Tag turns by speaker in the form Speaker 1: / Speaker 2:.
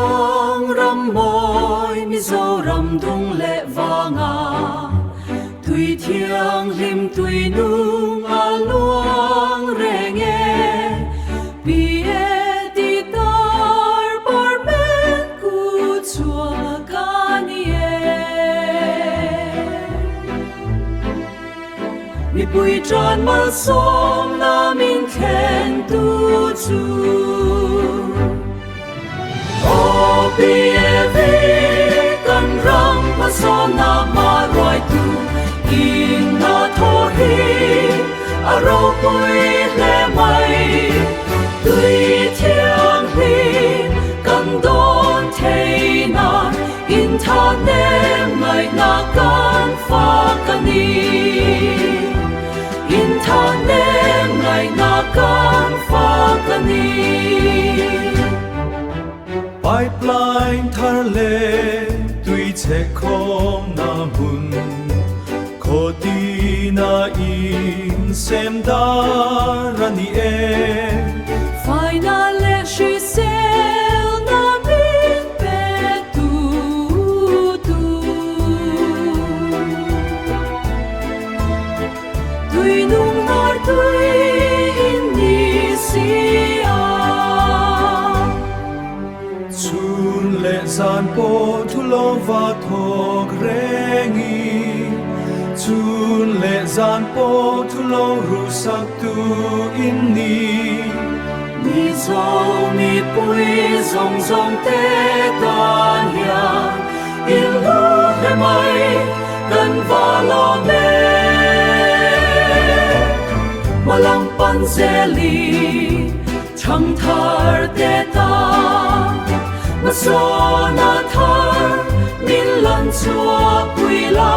Speaker 1: luang ram môi mi zo ram dung lệ vanga tùy thiêng lim tùy nung a luang re nghe bie ti tar por men cu chua kanie mi bùi tròn mal som na min khen tu chu o bie ve kan ram ma so na ma roi tu in na tho hi a ro pui le mai tùy thiêng hi kan don thei na in tha nem mai na kan pha kan ni in tha nem mai na kan pha kan ni
Speaker 2: pipeline thar le tùy che khom na mun kho ti na in sem da rani e
Speaker 1: finally she sail na bin pe tu tùy nung nor tùy in ni sia
Speaker 2: chun le san po thu lo va thok rengi chun le san po thu lo ru sak tu in ni
Speaker 1: mi zo mi pui zong zong te tan hian in lu he mai kan va lo me malang pan zeli chang thar te ta ma so na thar min lan chua pui la